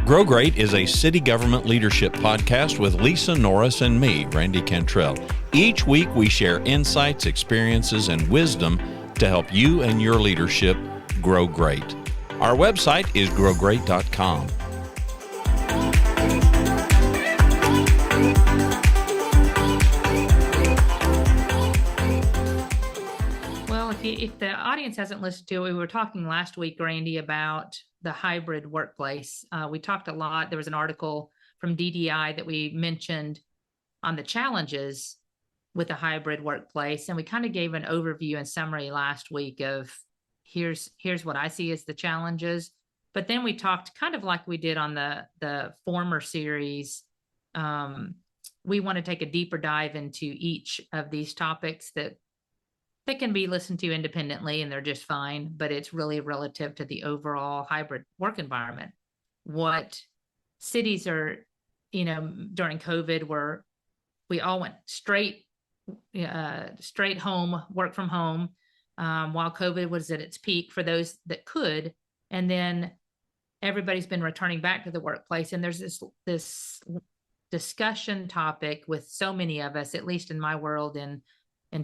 Grow Great is a city government leadership podcast with Lisa Norris and me, Randy Cantrell. Each week we share insights, experiences, and wisdom to help you and your leadership grow great. Our website is growgreat.com. Well, if the audience hasn't listened to it, we were talking last week, Randy, about the hybrid workplace. We talked a lot. There was an article from DDI that we mentioned on the challenges with a hybrid workplace. And we kind of gave an overview and summary last week of here's what I see as the challenges. But then we talked kind of like we did on the former series. We want to take a deeper dive into each of these topics that can be listened to independently and they're just fine, but it's really relative to the overall hybrid work environment. What cities are, during COVID, where we all went straight home, work from home, while COVID was at its peak for those that could. And then everybody's been returning back to the workplace. And there's this discussion topic with so many of us, at least in my world, in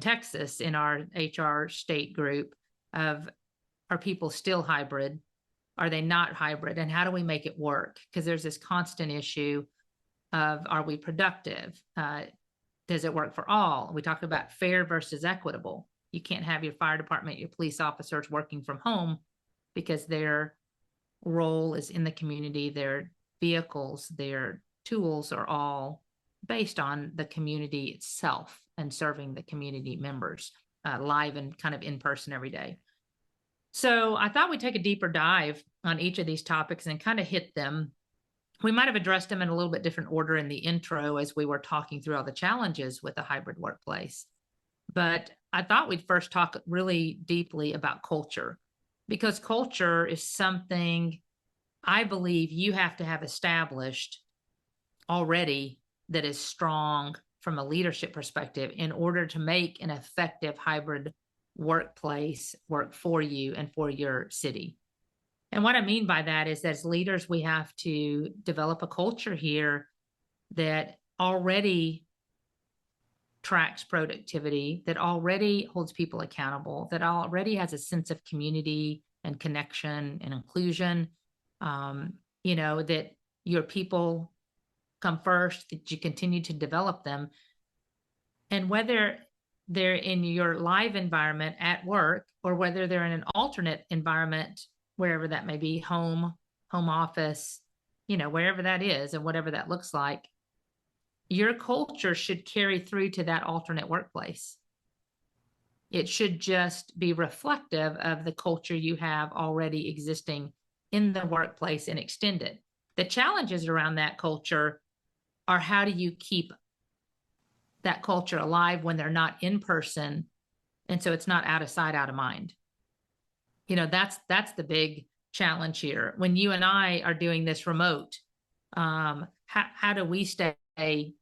Texas, in our HR state group, of are people still hybrid? Are they not hybrid? And how do we make it work? Because there's this constant issue of, are we productive? Does it work for all? We talked about fair versus equitable. You can't have your fire department, your police officers working from home because their role is in the community. Their vehicles, their tools are all based on the community itself and serving the community members live and kind of in person every day. So I thought we'd take a deeper dive on each of these topics and kind of hit them. We might have addressed them in a little bit different order in the intro as we were talking through all the challenges with a hybrid workplace. But I thought we'd first talk really deeply about culture, because culture is something I believe you have to have established already that is strong from a leadership perspective in order to make an effective hybrid workplace work for you and for your city. And what I mean by that is, as leaders, we have to develop a culture here that already tracks productivity, that already holds people accountable, that already has a sense of community and connection and inclusion, that your people come first, that you continue to develop them. And whether they're in your live environment at work, or whether they're in an alternate environment, wherever that may be, home office, wherever that is and whatever that looks like, your culture should carry through to that alternate workplace. It should just be reflective of the culture you have already existing in the workplace and extend it. The challenges around that culture are, how do you keep that culture alive when they're not in person? And so it's not out of sight, out of mind. That's the big challenge here. When you and I are doing this remote, how do we stay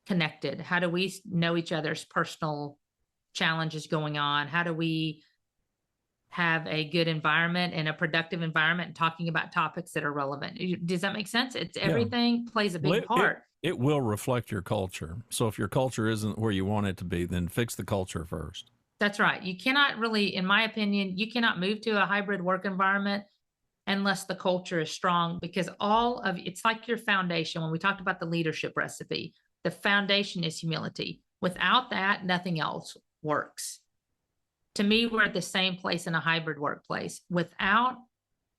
connected? How do we know each other's personal challenges going on? How do we have a good environment and a productive environment and talking about topics that are relevant? Does that make sense? It's everything plays a big part. It will reflect your culture. So if your culture isn't where you want it to be, then fix the culture first. That's right. You cannot really, in my opinion, you cannot move to a hybrid work environment unless the culture is strong, because it's like your foundation. When we talked about the leadership recipe, the foundation is humility. Without that, nothing else works. To me, we're at the same place in a hybrid workplace. Without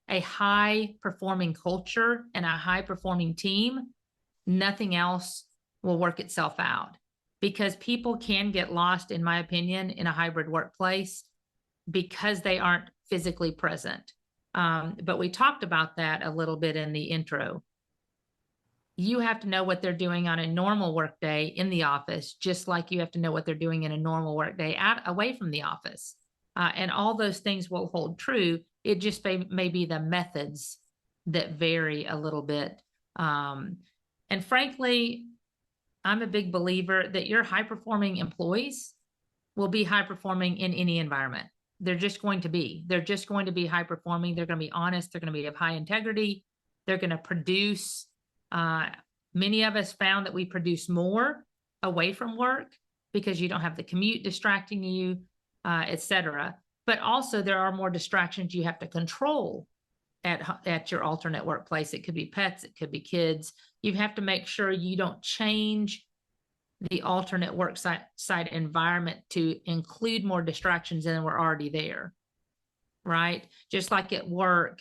a high-performing culture and a high-performing team, nothing else will work itself out, because people can get lost, in my opinion, in a hybrid workplace because they aren't physically present. But we talked about that a little bit in the intro. You have to know what they're doing on a normal workday in the office, just like you have to know what they're doing in a normal workday away from the office. And all those things will hold true. It just may be the methods that vary a little bit. And frankly, I'm a big believer that your high-performing employees will be high-performing in any environment. They're just going to be high-performing. They're going to be honest. They're going to be of high integrity. They're going to produce, many of us found that we produce more away from work because you don't have the commute distracting you, et cetera. But also there are more distractions you have to control at your alternate workplace. It could be pets, it could be kids. You have to make sure you don't change the alternate work site environment to include more distractions than were already there, right? Just like at work,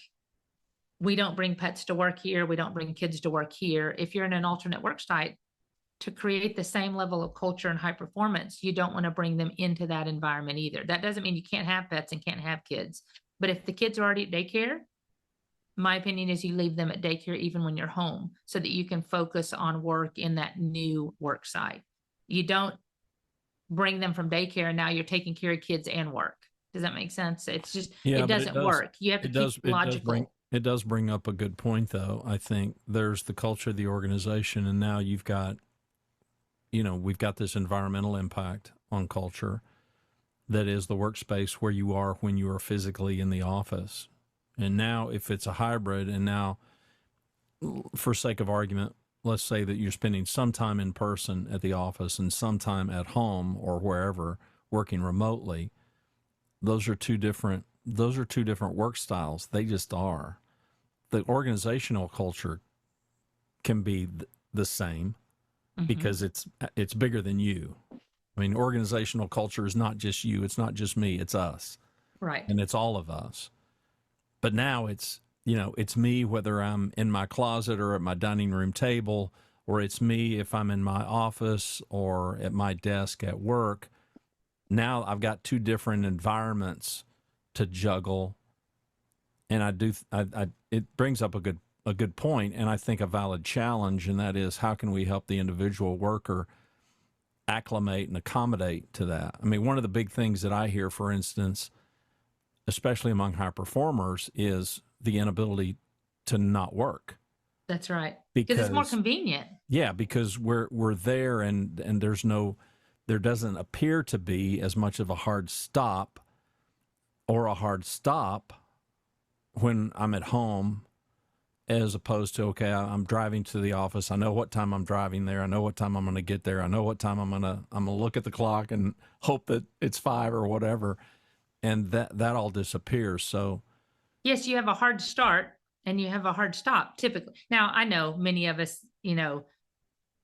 we don't bring pets to work here. We don't bring kids to work here. If you're in an alternate work site, to create the same level of culture and high performance, you don't want to bring them into that environment either. That doesn't mean you can't have pets and can't have kids. But if the kids are already at daycare, my opinion is you leave them at daycare even when you're home so that you can focus on work in that new work site. You don't bring them from daycare and now you're taking care of kids and work. Does that make sense? It's just, it doesn't work. You have to keep logical. It does bring up a good point, though. I think there's the culture of the organization, and now you've got, we've got this environmental impact on culture that is the workspace where you are when you are physically in the office. And now if it's a hybrid, and now for sake of argument, let's say that you're spending some time in person at the office and some time at home or wherever working remotely, those are two different work styles. They just are. The organizational culture can be the same because it's bigger than you. I mean, organizational culture is not just you. It's not just me. It's us. Right. And it's all of us. But now it's me, whether I'm in my closet or at my dining room table, or it's me if I'm in my office or at my desk at work. Now I've got two different environments to juggle. And it brings up a good point, and I think a valid challenge, and that is, how can we help the individual worker acclimate and accommodate to that? I mean, one of the big things that I hear, for instance, especially among high performers, is the inability to not work. That's right. Because it's more convenient. Yeah, because we're there, and there doesn't appear to be as much of a hard stop when I'm at home, as opposed to, okay, I'm driving to the office. I know what time I'm driving there. I know what time I'm going to get there. I know what time I'm going to look at the clock and hope that it's 5 or whatever. And that all disappears. So yes, you have a hard start and you have a hard stop typically. Now, I know many of us,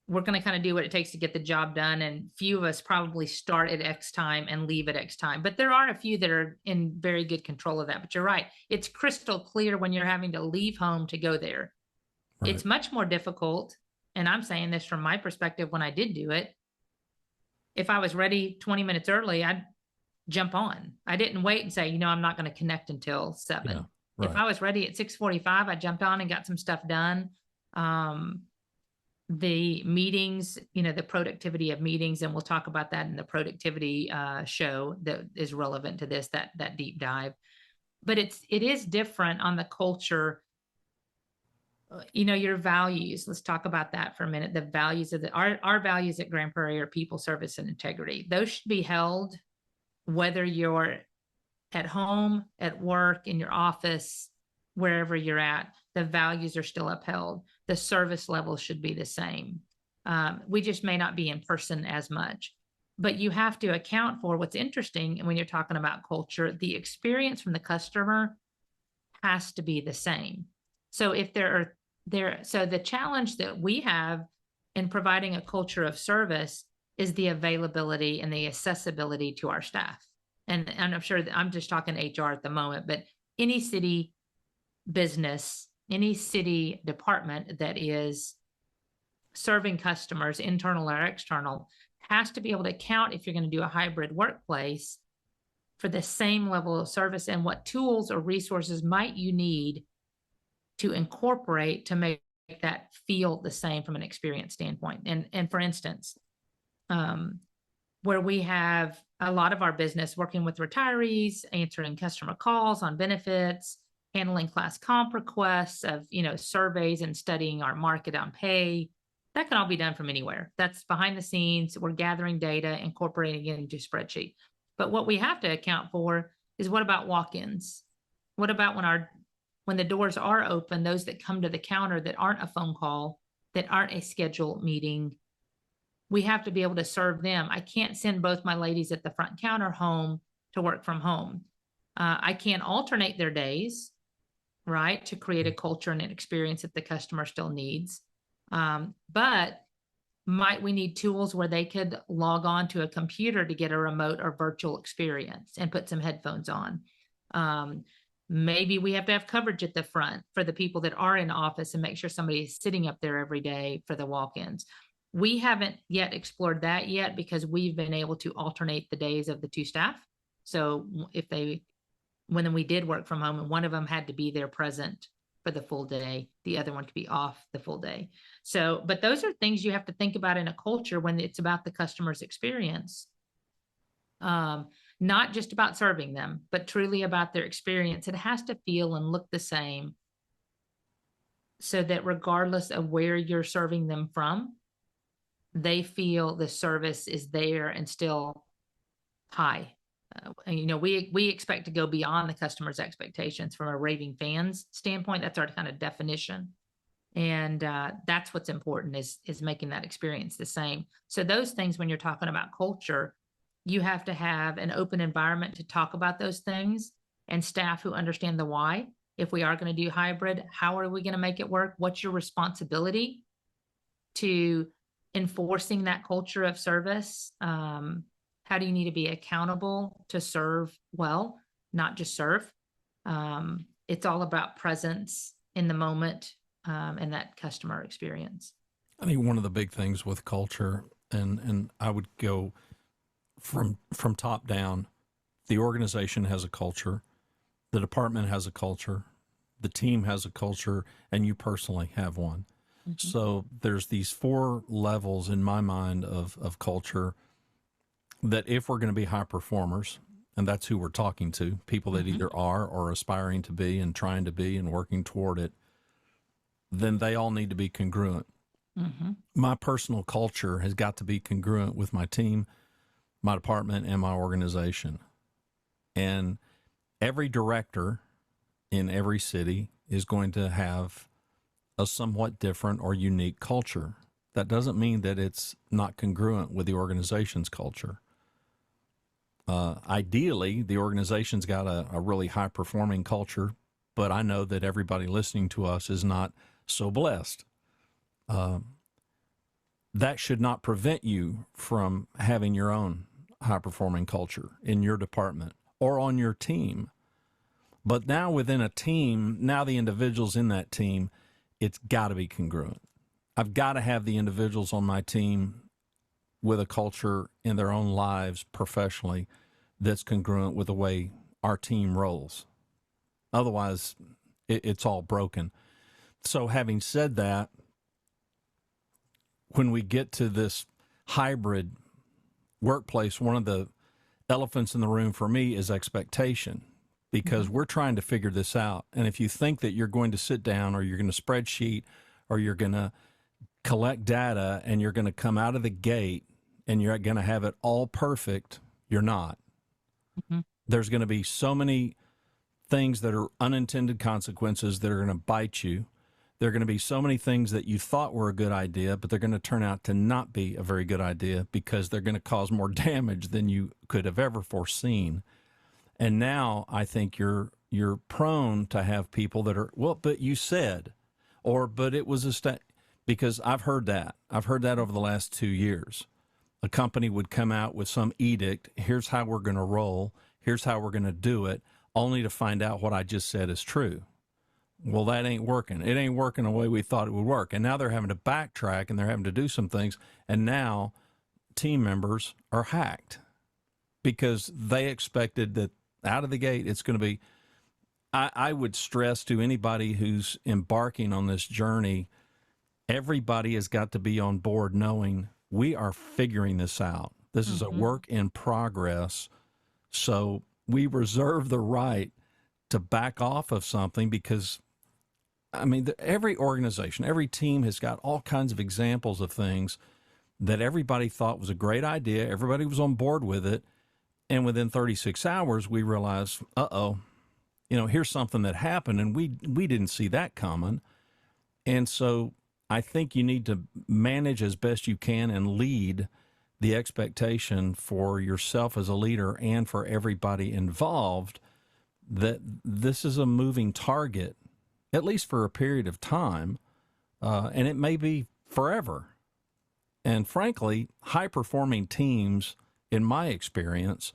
we're going to kind of do what it takes to get the job done. And few of us probably start at X time and leave at X time. But there are a few that are in very good control of that. But you're right. It's crystal clear when you're having to leave home to go there. Right. It's much more difficult. And I'm saying this from my perspective when I did do it. If I was ready 20 minutes early, I'd jump on. I didn't wait and say, I'm not going to connect until 7. Yeah, right. If I was ready at 6:45, I jumped on and got some stuff done. The meetings, the productivity of meetings, and we'll talk about that in the productivity show that is relevant to this, that deep dive. But it is different on the culture. Your values. Let's talk about that for a minute. The values of our values at Grand Prairie are people, service, and integrity. Those should be held whether you're at home, at work, in your office, wherever you're at. The values are still upheld. The service level should be the same. We just may not be in person as much, but you have to account for what's interesting when you're talking about culture. The experience from the customer has to be the same. So if so the challenge that we have in providing a culture of service is the availability and the accessibility to our staff. And I'm sure that I'm just talking HR at the moment, but any city business, any city department that is serving customers, internal or external, has to be able to count, if you're going to do a hybrid workplace, for the same level of service and what tools or resources might you need to incorporate to make that feel the same from an experience standpoint. And for instance, where we have a lot of our business working with retirees, answering customer calls on benefits, handling class comp requests of, surveys and studying our market on pay. That can all be done from anywhere. That's behind the scenes. We're gathering data, incorporating it into a spreadsheet. But what we have to account for is, what about walk-ins? What about when our when the doors are open, those that come to the counter that aren't a phone call, that aren't a scheduled meeting, we have to be able to serve them. I can't send both my ladies at the front counter home to work from home. I can't alternate their days, right, to create a culture and an experience that the customer still needs. But might we need tools where they could log on to a computer to get a remote or virtual experience and put some headphones on? Maybe we have to have coverage at the front for the people that are in office and make sure somebody is sitting up there every day for the walk-ins. We haven't yet explored that yet because we've been able to alternate the days of the two staff. So when we did work from home and one of them had to be there present for the full day, the other one could be off the full day. So, but those are things you have to think about in a culture when it's about the customer's experience. Not just about serving them, but truly about their experience. It has to feel and look the same so that regardless of where you're serving them from, they feel the service is there and still high. We expect to go beyond the customer's expectations from a raving fans standpoint. That's our kind of definition. And that's what's important is making that experience the same. So those things, when you're talking about culture, you have to have an open environment to talk about those things and staff who understand the why. If we are going to do hybrid, how are we going to make it work? What's your responsibility to enforcing that culture of service? How do you need to be accountable to serve well, not just serve? It's all about presence in the moment and that customer experience. I think one of the big things with culture, and I would go from top down, the organization has a culture, the department has a culture, the team has a culture, and you personally have one. Mm-hmm. So there's these 4 levels in my mind of culture that if we're going to be high performers, and that's who we're talking to, people that Mm-hmm. either are or aspiring to be and trying to be and working toward it, then they all need to be congruent. Mm-hmm. My personal culture has got to be congruent with my team, my department, and my organization. And every director in every city is going to have a somewhat different or unique culture. That doesn't mean that it's not congruent with the organization's culture. Ideally, the organization's got a really high-performing culture, but I know that everybody listening to us is not so blessed. That should not prevent you from having your own high-performing culture in your department or on your team. But now within a team, now the individuals in that team, it's got to be congruent. I've got to have the individuals on my team with a culture in their own lives professionally that's congruent with the way our team rolls. Otherwise, it's all broken. So having said that, when we get to this hybrid workplace, one of the elephants in the room for me is expectation, because we're trying to figure this out. And if you think that you're going to sit down or you're going to spreadsheet or you're going to collect data and you're going to come out of the gate and you're going to have it all perfect, you're not. Mm-hmm. There's going to be so many things that are unintended consequences that are going to bite you. There are going to be so many things that you thought were a good idea, but they're going to turn out to not be a very good idea because they're going to cause more damage than you could have ever foreseen. And now I think you're prone to have people that are, well, but you said, or, but it was because I've heard that. I've heard that over the last 2 years. A company would come out with some edict. Here's how we're going to roll. Here's how we're going to do it, only to find out what I just said is true. Well, that ain't working. It ain't working the way we thought it would work. And now they're having to backtrack and they're having to do some things. And now team members are hacked because they expected that out of the gate, it's going to be, I would stress to anybody who's embarking on this journey, everybody has got to be on board knowing we are figuring this out. This is a work in progress. So we reserve the right to back off of something because, I mean, every organization, every team has got all kinds of examples of things that everybody thought was a great idea. Everybody was on board with it. And within 36 hours, we realized, here's something that happened and we didn't see that coming. And so I think you need to manage as best you can and lead the expectation for yourself as a leader and for everybody involved that this is a moving target, at least for a period of time, and it may be forever. And frankly, high-performing teams, in my experience,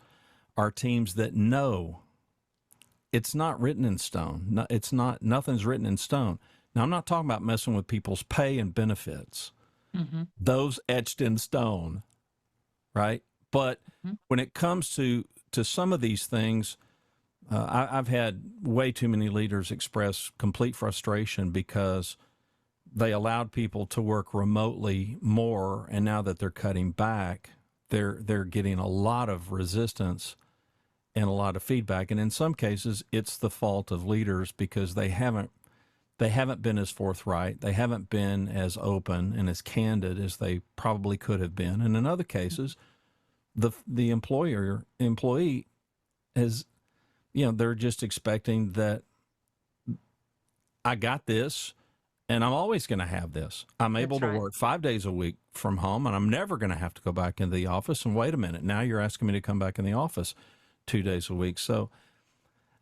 are teams that know it's not written in stone. Nothing's written in stone. Now, I'm not talking about messing with people's pay and benefits. Mm-hmm. Those etched in stone, right? But when it comes to some of these things, I've had way too many leaders express complete frustration because they allowed people to work remotely more, and now that they're cutting back, they're getting a lot of resistance and a lot of feedback. And in some cases, it's the fault of leaders because they haven't been as forthright. They haven't been as open and as candid as they probably could have been. And in other cases, the employee is, they're just expecting that I got this and I'm always going to have this. I'm able to work 5 days a week from home and I'm never going to have to go back into the office. And wait a minute, now you're asking me to come back in the office 2 days a week. So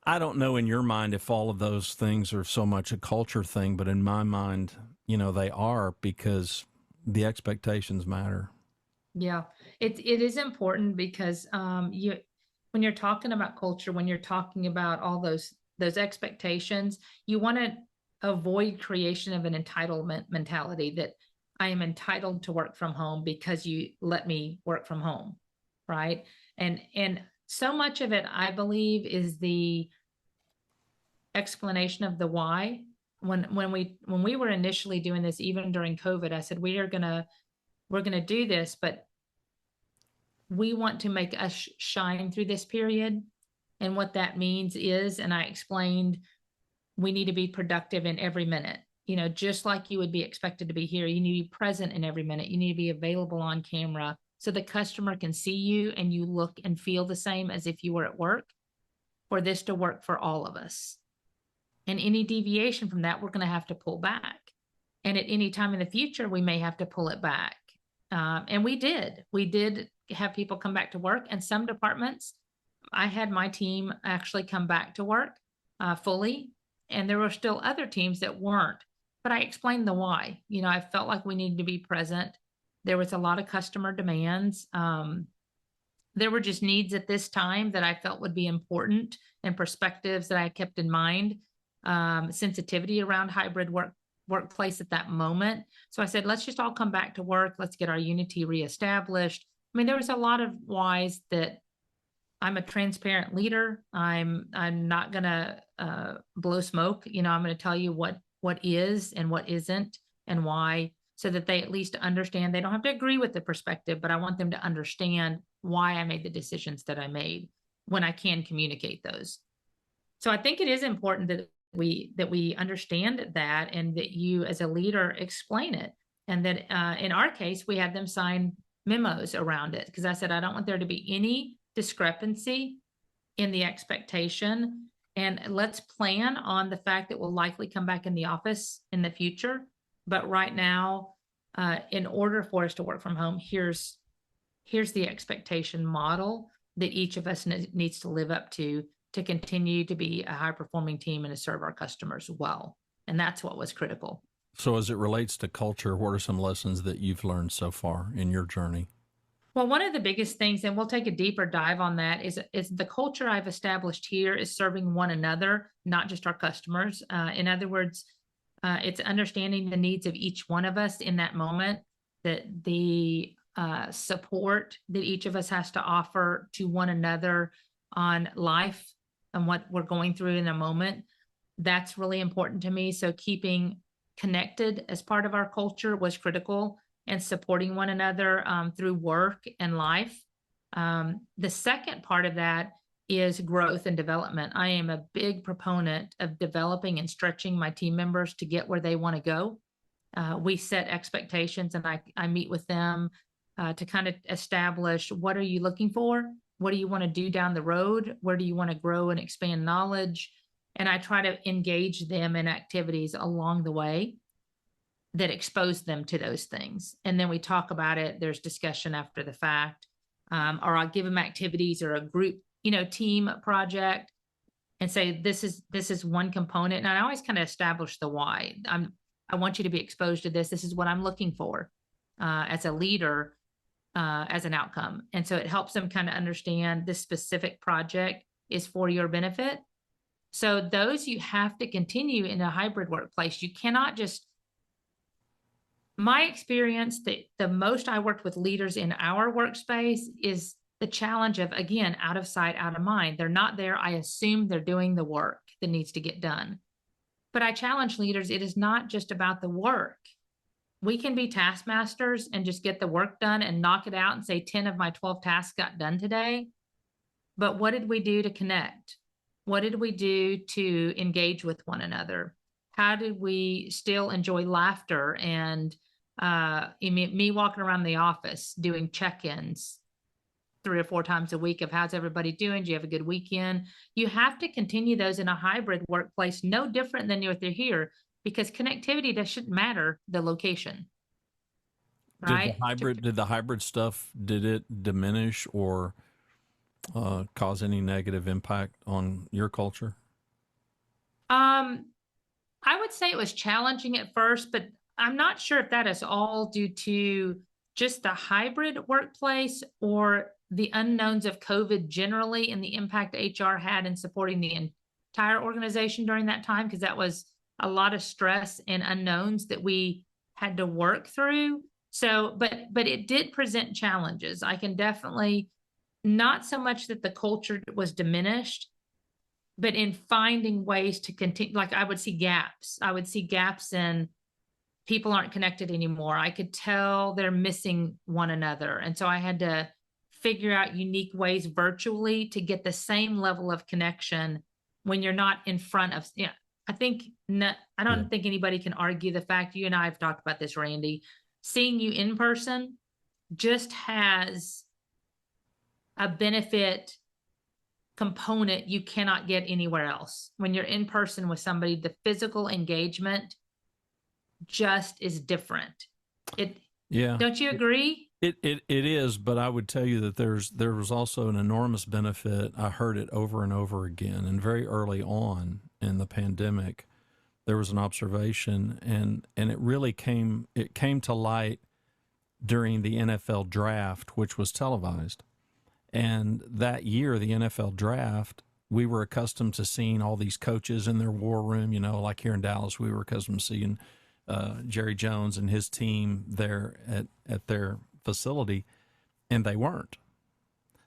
I don't know in your mind if all of those things are so much a culture thing, but in my mind, they are, because the expectations matter. Yeah, it is important because when you're talking about culture, when you're talking about all those expectations, you want to avoid creation of an entitlement mentality that I am entitled to work from home because you let me work from home, right? And so much of it, I believe, is the explanation of the why. When we were initially doing this, even during COVID, I said we're gonna do this, but we want to make us shine through this period. And what that means is, and I explained, we need to be productive in every minute. Just like you would be expected to be here, you need to be present in every minute. You need to be available on camera so the customer can see you and you look and feel the same as if you were at work, for this to work for all of us. And any deviation from that, we're going to have to pull back. And at any time in the future, we may have to pull it back. And we did have people come back to work. And some departments, I had my team actually come back to work fully. And there were still other teams that weren't. But I explained the why. I felt like we needed to be present. There was a lot of customer demands. There were just needs at this time that I felt would be important, and perspectives that I kept in mind, sensitivity around hybrid workplace at that moment. So I said, let's just all come back to work. Let's get our unity reestablished. I mean, there was a lot of whys that I'm a transparent leader. I'm not going to blow smoke. I'm going to tell you what is and what isn't and why, so that they at least understand. They don't have to agree with the perspective, but I want them to understand why I made the decisions that I made when I can communicate those. So I think it is important that we understand that, and that you as a leader explain it. And that in our case, we had them sign memos around it, because I said, I don't want there to be any discrepancy in the expectation. And let's plan on the fact that we'll likely come back in the office in the future. But right now, in order for us to work from home, here's the expectation model that each of us needs to live up to continue to be a high-performing team and to serve our customers well. And that's what was critical. So as it relates to culture, what are some lessons that you've learned so far in your journey? Well, one of the biggest things, and we'll take a deeper dive on that, is the culture I've established here is serving one another, not just our customers. In other words, it's understanding the needs of each one of us in that moment, that the support that each of us has to offer to one another on life and what we're going through in a moment. That's really important to me. So keeping connected as part of our culture was critical, and supporting one another through work and life. The second part of that is growth and development. I am a big proponent of developing and stretching my team members to get where they want to go. We set expectations, and I meet with them to kind of establish, what are you looking for? What do you want to do down the road? Where do you want to grow and expand knowledge? And I try to engage them in activities along the way that expose them to those things. And then we talk about it. There's discussion after the fact. Or I'll give them activities or a group, team project and say, this is one component. And I always kind of establish the why. I want you to be exposed to this. This is what I'm looking for as a leader, as an outcome. And so it helps them kind of understand this specific project is for your benefit. So those you have to continue in a hybrid workplace. You cannot just, my experience, the most I worked with leaders in our workspace is the challenge of, again, out of sight, out of mind. They're not there. I assume they're doing the work that needs to get done. But I challenge leaders, it is not just about the work. We can be taskmasters and just get the work done and knock it out and say 10 of my 12 tasks got done today. But what did we do to connect? What did we do to engage with one another? How did we still enjoy laughter and me walking around the office doing check-ins 3 or 4 times a week of how's everybody doing? Do you have a good weekend? You have to continue those in a hybrid workplace, no different than if they're here, because connectivity shouldn't matter the location. Right? Did the hybrid stuff, did it diminish or cause any negative impact on your culture? I would say it was challenging at first, but I'm not sure if that is all due to just the hybrid workplace or the unknowns of COVID generally and the impact HR had in supporting the entire organization during that time, because that was a lot of stress and unknowns that we had to work through. So, but it did present challenges. I can definitely, not so much that the culture was diminished, but in finding ways to continue. Like I would see gaps. I would see gaps in people aren't connected anymore. I could tell they're missing one another. And so I had to figure out unique ways virtually to get the same level of connection when you're not in front of, I don't think anybody can argue the fact, you and I have talked about this, Randy, seeing you in person just has a benefit component you cannot get anywhere else. When you're in person with somebody, the physical engagement just is different. Don't you agree? It is, but I would tell you that there was also an enormous benefit. I heard it over and over again, and very early on in the pandemic, there was an observation, and it really came to light during the NFL draft, which was televised. And that year, the NFL draft, we were accustomed to seeing all these coaches in their war room, like here in Dallas, we were accustomed to seeing Jerry Jones and his team there at their facility, and they weren't.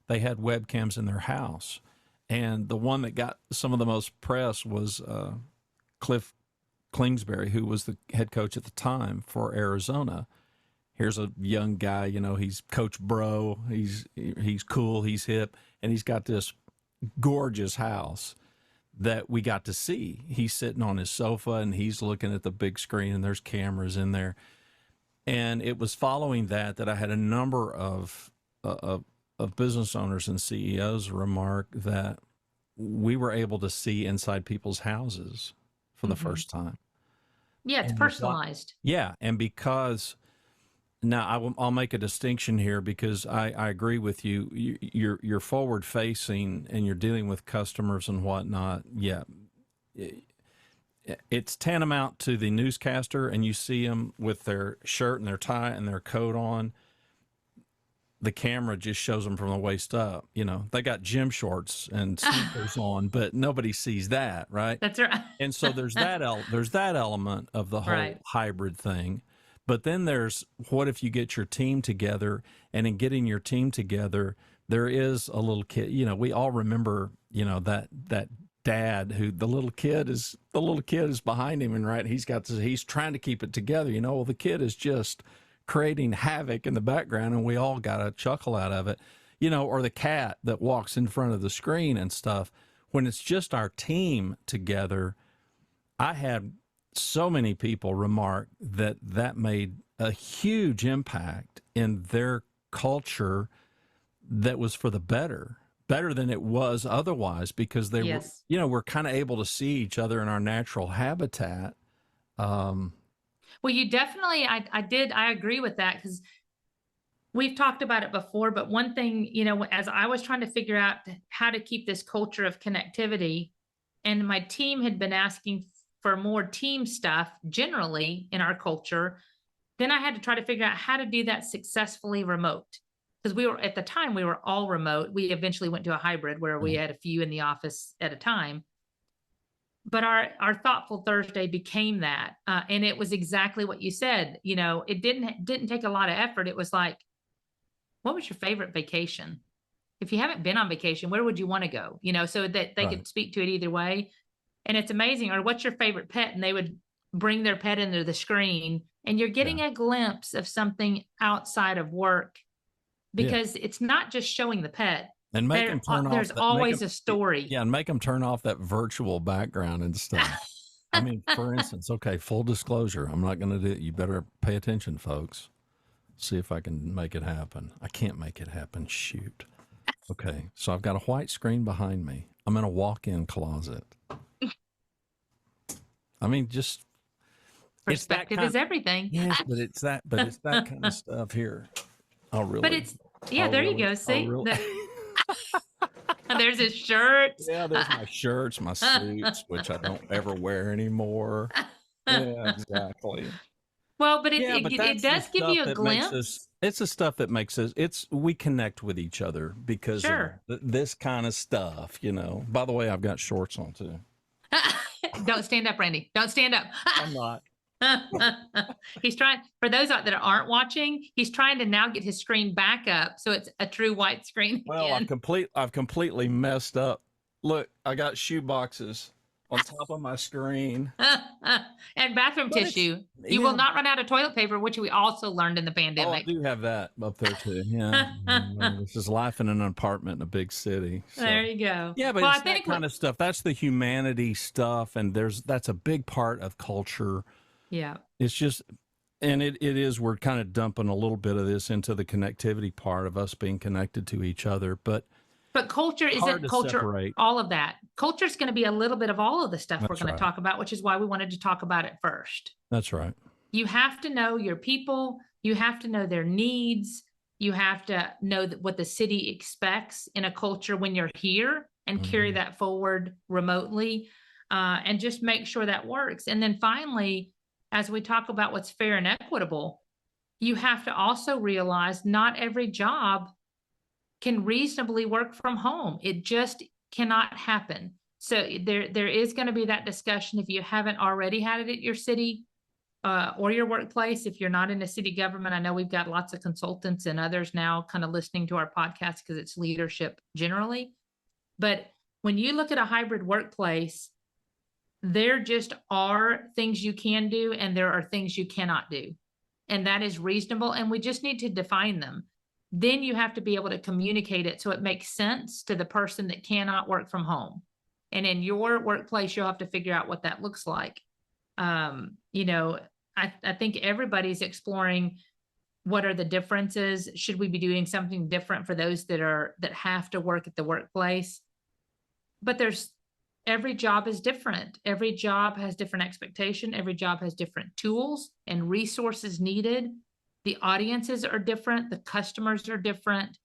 They had webcams in their house. And the one that got some of the most press was Cliff Kingsbury, who was the head coach at the time for Arizona. Here's a young guy, he's Coach Bro. He's cool, he's hip, and he's got this gorgeous house that we got to see. He's sitting on his sofa and he's looking at the big screen, and there's cameras in there. And it was following that I had a number of business owners and CEOs remark that we were able to see inside people's houses for the first time. Yeah, it's personalized. Yeah, and because now I'll make a distinction here, because I agree with you. You're forward facing and you're dealing with customers and whatnot. Yeah, it's tantamount to the newscaster, and you see them with their shirt and their tie and their coat on. The camera just shows them from the waist up. They got gym shorts and sneakers on, but nobody sees that, right? That's right. And so there's that element of the whole hybrid thing. But then there's, what if you get your team together, and in getting your team together, there is a little kid, we all remember, that dad who the little kid is behind him, and right, he's trying to keep it together, well, the kid is just creating havoc in the background, and we all got a chuckle out of it, or the cat that walks in front of the screen and stuff. When it's just our team together, I had so many people remark that made a huge impact in their culture that was for the better, better than it was otherwise because they Yes. were, we're kind of able to see each other in our natural habitat. Well, you definitely, I agree with that because we've talked about it before, but one thing, as I was trying to figure out how to keep this culture of connectivity, and my team had been asking for more team stuff generally in our culture, then I had to try to figure out how to do that successfully remote. Because at the time, we were all remote. We eventually went to a hybrid where we had a few in the office at a time. But our Thoughtful Thursday became that. And it was exactly what you said. It didn't take a lot of effort. It was like, what was your favorite vacation? If you haven't been on vacation, where would you want to go? So that they could speak to it either way. And it's amazing. Or what's your favorite pet? And they would bring their pet into the screen, and you're getting a glimpse of something outside of work because it's not just showing the pet. And make them turn off. There's always a story. Yeah, and make them turn off that virtual background and stuff. I mean, for instance, okay, full disclosure, I'm not going to do it. You better pay attention, folks. See if I can make it happen. I can't make it happen. Shoot. Okay, so I've got a white screen behind me. I'm in a walk-in closet. I mean, just perspective is everything. Yes, but it's that kind of stuff here. Oh, really? But it's there you go. See, there's his shirts. Yeah, there's my shirts, my suits, which I don't ever wear anymore. Yeah, exactly. Well, but it does give you a glimpse. It's the stuff that makes us. We connect with each other because of this kind of stuff. By the way, I've got shorts on too. Don't stand up, Randy. Don't stand up. I'm not. He's trying, for those that aren't watching, he's trying to now get his screen back up so it's a true white screen. Well, again. I've completely messed up. Look, I got shoe boxes on top of my screen. And bathroom tissue. You will not run out of toilet paper, which we also learned in the pandemic. Oh, I do have that up there too. Yeah. This is life in an apartment in a big city. So. There you go. Yeah, but it's that kind of stuff. That's the humanity stuff. And that's a big part of culture. Yeah. It's just, and it is, we're kind of dumping a little bit of this into the connectivity part of us being connected to each other. But culture isn't culture, separate. All of that. Culture is going to be a little bit of all of the stuff we're going to talk about, which is why we wanted to talk about it first. That's right. You have to know your people. You have to know their needs. You have to know what the city expects in a culture when you're here and carry that forward remotely and just make sure that works. And then finally, as we talk about what's fair and equitable, you have to also realize not every job can reasonably work from home. It just cannot happen. So there is going to be that discussion if you haven't already had it at your city or your workplace. If you're not in a city government, I know we've got lots of consultants and others now kind of listening to our podcast because it's leadership generally. But when you look at a hybrid workplace, there just are things you can do and there are things you cannot do. And that is reasonable. And we just need to define them. Then you have to be able to communicate it so it makes sense to the person that cannot work from home. And in your workplace, you'll have to figure out what that looks like. I think everybody's exploring what are the differences. Should we be doing something different for those that have to work at the workplace? But every job is different. Every job has different expectation. Every job has different tools and resources needed. The audiences are different. The customers are different.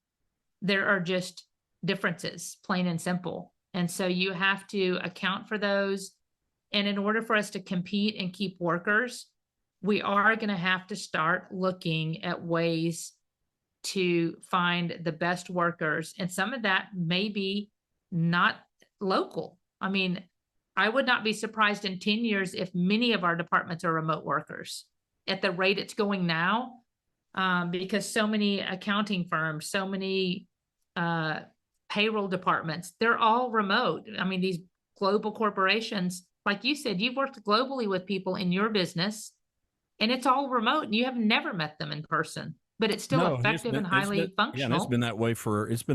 There are just differences, plain and simple. And so you have to account for those. And in order for us to compete and keep workers, we are going to have to start looking at ways to find the best workers. And some of that may be not local. I mean, I would not be surprised in 10 years if many of our departments are remote workers at the rate it's going now, because so many accounting firms, so many payroll departments, they're all remote. I mean, these global corporations, like you said, you've worked globally with people in your business and it's all remote and you have never met them in person, but it's still effective and highly functional. Yeah, and it's been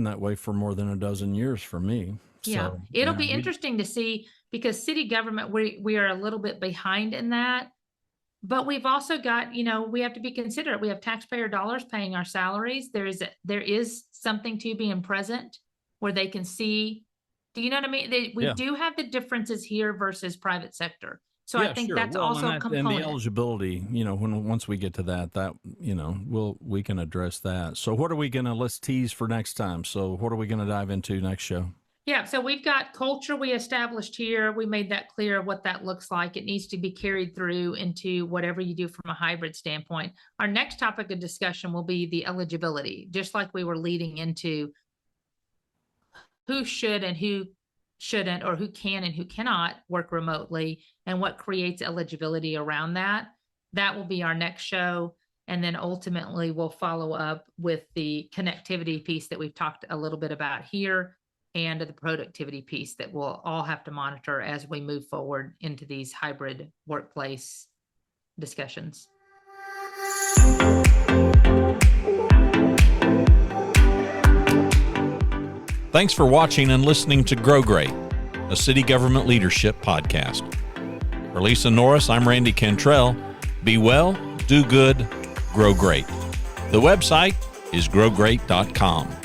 that way for more than a dozen years for me. Yeah, so, it'll be interesting to see because city government, we are a little bit behind in that, but we've also got, we have to be considerate. We have taxpayer dollars paying our salaries. There is something to being present where they can see. Do you know what I mean? We Yeah. do have the differences here versus private sector. So Yeah, I think sure. that's Well, also a and the component. eligibility, once we get to that, we can address that. So what are we going to, let's tease for next time. So what are we going to dive into next show? Yeah, so we've got culture we established here. We made that clear what that looks like. It needs to be carried through into whatever you do from a hybrid standpoint. Our next topic of discussion will be the eligibility, just like we were leading into who should and who shouldn't, or who can and who cannot work remotely, and what creates eligibility around that. That will be our next show. And then ultimately we'll follow up with the connectivity piece that we've talked a little bit about here, and the productivity piece that we'll all have to monitor as we move forward into these hybrid workplace discussions. Thanks for watching and listening to Grow Great, a city government leadership podcast. For Lisa Norris, I'm Randy Cantrell. Be well, do good, grow great. The website is growgreat.com.